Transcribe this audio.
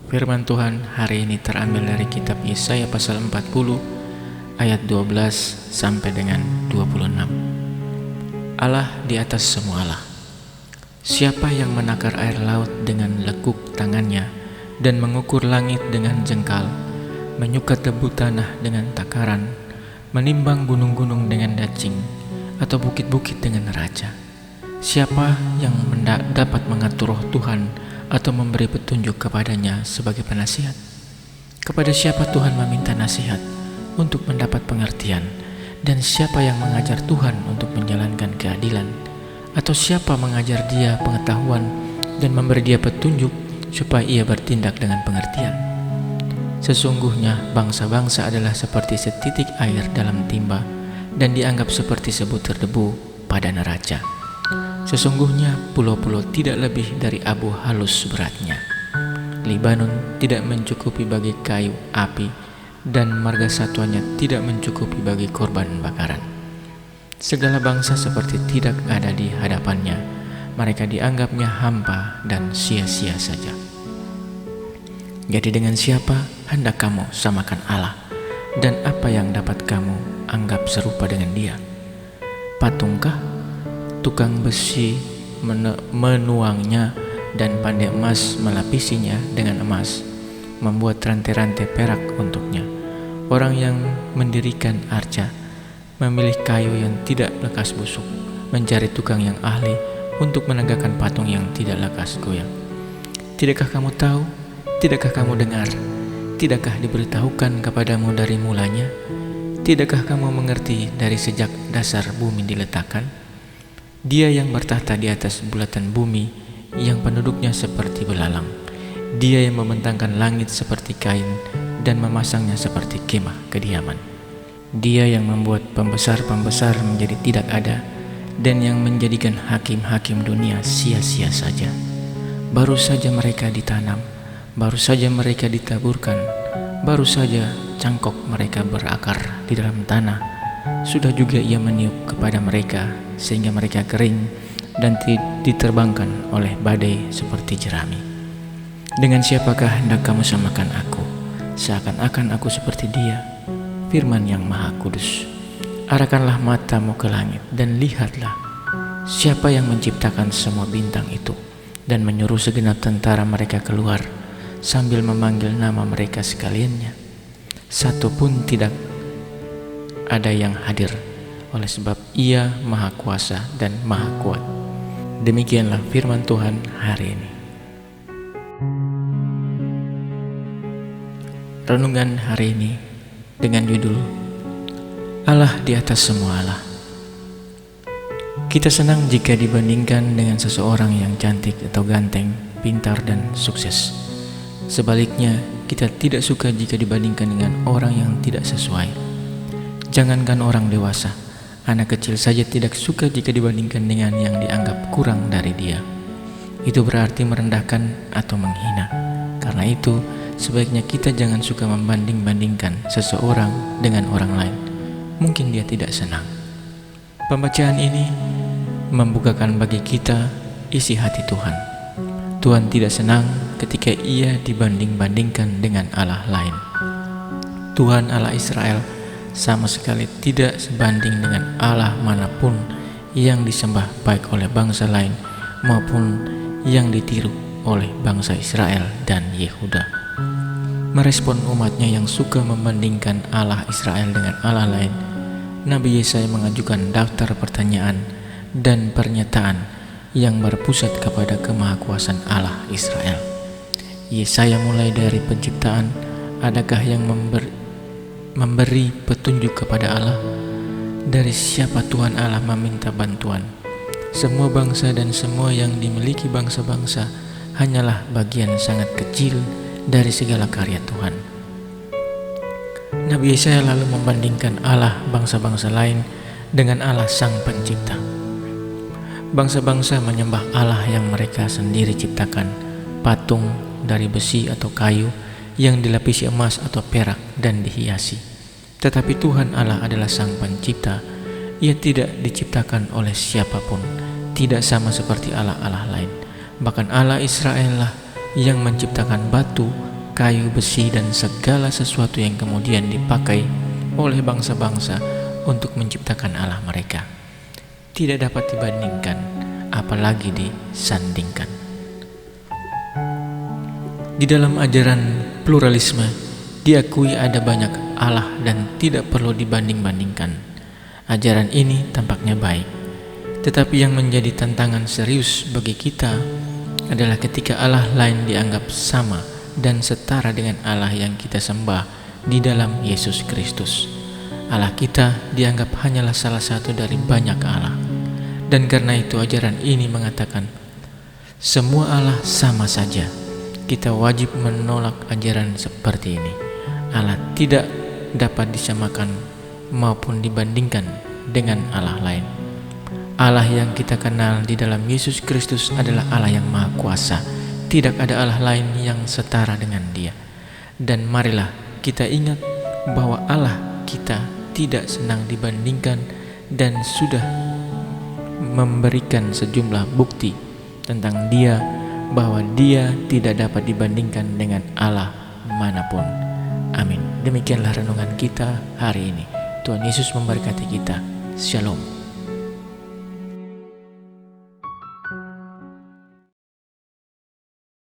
Firman Tuhan hari ini terambil dari kitab Yesaya pasal 40 ayat 12 sampai dengan 26. Allah di atas semua Allah. Siapa yang menakar air laut dengan lekuk tangannya dan mengukur langit dengan jengkal, menyukat debu tanah dengan takaran, menimbang gunung-gunung dengan dacing, atau bukit-bukit dengan neraca? Siapa yang dapat mengatur roh Tuhan atau memberi petunjuk kepadanya sebagai penasihat? Kepada siapa Tuhan meminta nasihat untuk mendapat pengertian? Dan siapa yang mengajar Tuhan untuk menjalankan keadilan? Atau siapa mengajar dia pengetahuan dan memberi dia petunjuk supaya ia bertindak dengan pengertian? Sesungguhnya bangsa-bangsa adalah seperti setitik air dalam timba dan dianggap seperti sebutir debu pada neraca. Sesungguhnya pulau-pulau tidak lebih dari abu halus beratnya. Libanon tidak mencukupi bagi kayu api, dan marga satuannya tidak mencukupi bagi korban bakaran. Segala bangsa seperti tidak ada di hadapannya, mereka dianggapnya hampa dan sia-sia saja. Jadi dengan siapa hendak kamu samakan Allah, dan apa yang dapat kamu anggap serupa dengan dia? Patungkah? Tukang besi menuangnya dan pandai emas melapisinya dengan emas, membuat rantai-rantai perak untuknya. Orang yang mendirikan arca memilih kayu yang tidak lekas busuk, mencari tukang yang ahli untuk menegakkan patung yang tidak lekas goyang. Tidakkah kamu tahu? Tidakkah kamu dengar? Tidakkah diberitahukan kepadamu dari mulanya? Tidakkah kamu mengerti dari sejak dasar bumi diletakkan? Dia yang bertahta di atas bulatan bumi, yang penduduknya seperti belalang. Dia yang membentangkan langit seperti kain dan memasangnya seperti kemah kediaman. Dia yang membuat pembesar-pembesar menjadi tidak ada, dan yang menjadikan hakim-hakim dunia sia-sia saja. Baru saja mereka ditanam, baru saja mereka ditaburkan, baru saja cangkok mereka berakar di dalam tanah. Sudah juga ia meniup kepada mereka sehingga mereka kering dan diterbangkan oleh badai seperti jerami. Dengan siapakah hendak kamu samakan aku? Seakan-akan aku seperti dia, Firman yang Maha Kudus. Arahkanlah matamu ke langit dan lihatlah, siapa yang menciptakan semua bintang itu dan menyuruh segenap tentara mereka keluar sambil memanggil nama mereka sekaliannya. Satu pun tidak ada yang hadir, oleh sebab Ia Maha Kuasa dan Maha Kuat. Demikianlah firman Tuhan hari ini. Renungan hari ini dengan judul Allah di atas semua Allah. Kita senang jika dibandingkan dengan seseorang yang cantik atau ganteng, pintar dan sukses. Sebaliknya, kita tidak suka jika dibandingkan dengan orang yang tidak sesuai. Jangankan orang dewasa, anak kecil saja tidak suka jika dibandingkan dengan yang dianggap kurang dari dia. Itu berarti merendahkan atau menghina. Karena itu, sebaiknya kita jangan suka membanding-bandingkan seseorang dengan orang lain. Mungkin dia tidak senang. Pembacaan ini membukakan bagi kita isi hati Tuhan. Tuhan tidak senang ketika Ia dibanding-bandingkan dengan Allah lain. Tuhan Allah Israel sama sekali tidak sebanding dengan Allah manapun yang disembah baik oleh bangsa lain maupun yang ditiru oleh bangsa Israel dan Yehuda. Merespon umatnya yang suka membandingkan Allah Israel dengan Allah lain, Nabi Yesaya mengajukan daftar pertanyaan dan pernyataan yang berpusat kepada kemahakuasaan Allah Israel. Yesaya mulai dari penciptaan, adakah yang memberi petunjuk kepada Allah? Dari siapa Tuhan Allah meminta bantuan? Semua bangsa dan semua yang dimiliki bangsa-bangsa hanyalah bagian sangat kecil dari segala karya Tuhan. Nabi Yesaya lalu membandingkan Allah bangsa-bangsa lain dengan Allah Sang Pencipta. Bangsa-bangsa menyembah Allah yang mereka sendiri ciptakan, patung dari besi atau kayu yang dilapisi emas atau perak dan dihiasi. Tetapi Tuhan Allah adalah Sang Pencipta. Ia tidak diciptakan oleh siapapun, tidak sama seperti Allah-Allah lain. Bahkan Allah Israel lah yang menciptakan batu kayu, besi, dan segala sesuatu yang kemudian dipakai oleh bangsa-bangsa untuk menciptakan Allah mereka. Tidak dapat dibandingkan, apalagi disandingkan. Di dalam ajaran pluralisme, diakui ada banyak Allah dan tidak perlu dibanding-bandingkan. Ajaran ini tampaknya baik, tetapi yang menjadi tantangan serius bagi kita adalah ketika Allah lain dianggap sama dan setara dengan Allah yang kita sembah di dalam Yesus Kristus. Allah kita dianggap hanyalah salah satu dari banyak Allah. Dan karena itu ajaran ini mengatakan semua Allah sama saja. Kita wajib menolak ajaran seperti ini. Allah tidak dapat disamakan maupun dibandingkan dengan Allah lain. Allah yang kita kenal di dalam Yesus Kristus adalah Allah yang Maha Kuasa. Tidak ada Allah lain yang setara dengan Dia. Dan marilah kita ingat bahwa Allah kita tidak senang dibandingkan dan sudah memberikan sejumlah bukti tentang Dia, bahwa Dia tidak dapat dibandingkan dengan Allah manapun. Amin. Demikianlah renungan kita hari ini. Tuhan Yesus memberkati kita. Shalom.